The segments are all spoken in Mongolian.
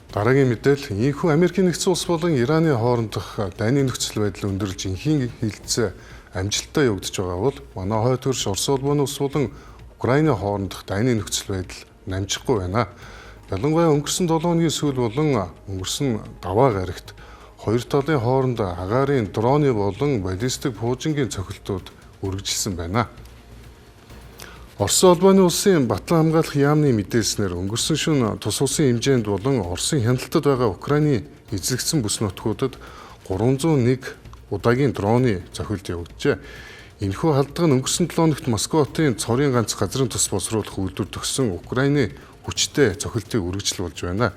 Дараагийн мэдээлэл ийхүү Америкийн нэгдсэн улс болон Ираны хоорондох дайны нөхцөл байдал өндөрлж инхийн хилцээ амжилттай явагдаж байгаа бол манай хойд хөрш Орос улбаны улс болон Украины хоорондох дайны нөхцөл байдал намжихгүй байна. Ялангуяа өнгөрсөн 7 хоногийн сүүл болон өнгөрсөн даваа гарагт хоёр талын хооронд агаарын дроны болон баллистик пуужингийн цохилтууд үргэлжилсэн байна. Орос улбаны улсын батлан хамгаалах яамны мэдээлснээр өнгөрсөн шөнө тус улсын хэмжээнд болон Оросын хяналтад байгаа Украины эзлэгдсэн бүс нутгуудад 301 удаагийн дроны цохилт явагджээ. Энэхүү халдвар нь өнгөрсөн 7 хоногт Москва хотын цорын ганц газрын тус боловсруулах үйлдвэр төгссөн Украины хүчтэй цохилтыг үргэлжлэл болж байна.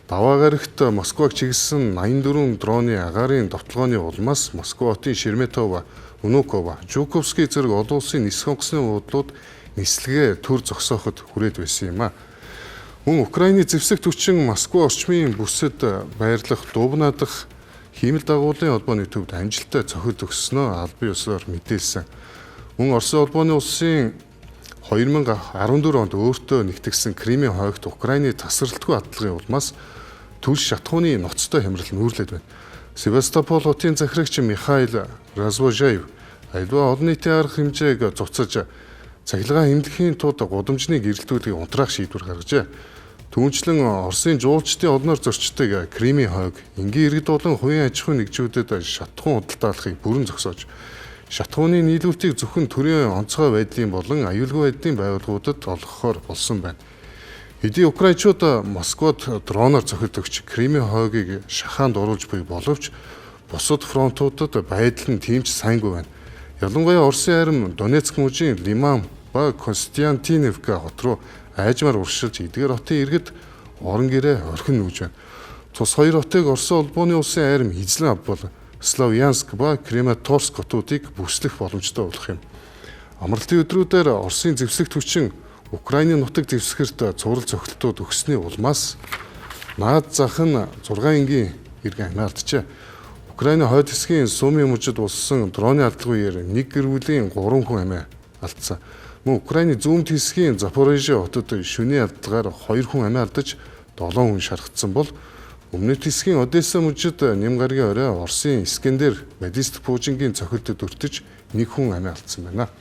Даваа гарагт Москваг чиглэсэн 84 дроны агаарын довтлооны улмаас Москва хотын Шереметьево, Внуково, Жуковский зэрэг олон улсын нисэх онгоцны уудлууд нислэгээ төр зогсооход хүрээд байсан юм а. Мөн Украины зэвсэгт хүчин Москва орчмын бүсэд байрлах Дубна дахь хиймэл дагуулын холбооны төвд амжилттай цохилт өгснөө албан ёсоор мэдээлсэн. Мөн Орос улбаны улсын 2014 онд өөртөө нэгтгэсэн Кримийн хойгт Украины тасралтгүй атлагын улмаас түлш шатхууны ноцтой хямрал нүүрлээд байна. Севастополь хотын захирагч Михаил Развожаев аливаа олон нийтийн арга хэмжээг зуцаж цахилгаан хэмлэхийн тулд гудамжны гэрэлтүүдийг унтраах шийдвэр гаргажээ. Түүнчлэн Оросын жуулчдын олноор зорчдог Кримийн хойг энгийн иргэд болон хувийн аж ахуйн нэгжүүдэд шатхуун худалдаалахыг бүрэн зогсоож, шатхууны нийлүүлэлтийг зөвхөн төрийн онцгой байдлын болон аюулгүй байдлын байгууллагуудад олгохоор болсон байна. Хэдий украинчууд Москвад дроноор цохилт өгч Кримийн хойгийг шахаанд оруулж буй боловч бусад фронтуудад байдал нь тийм ч сайнгүй байна. Ялангуяа Оросын харим Донецк мужийн Лиман ба Константиновка хот руу айжмаар уршилж эдгээр хотын иргэд орон гэрээ орхин нүүж байна. Цус хоёр хотыг Орос улбаны улсын харим эзлэн авбал Славянск ба Краматорск хотуудыг бүслэх боломжтой болох юм. Амралтын өдрүүдээр Оросын зэвсэгт хүчин Украины нутаг зэвсгэрт цуврал цохилтууд өгсөний улмаас наад зах нь 6 энгийн иргэн амиалджээ. Украины хойд хэсгийн Суми мужид болсон дроны алдлын үеэр нэг гэр бүлийн 3 хүн амиа алдсан. Мөн Украины зүүн хэсгийн Запорожье хотод шөнийн алдлагаар 2 хүн амиа алдаж 7 хүн шархагдсан бол өмнөд хэсгийн Одесса мужид нэм гарагийн орой Оросын Искандер баллистик пуужингийн цохилтод өртөж 1 хүн амиа алдсан байна.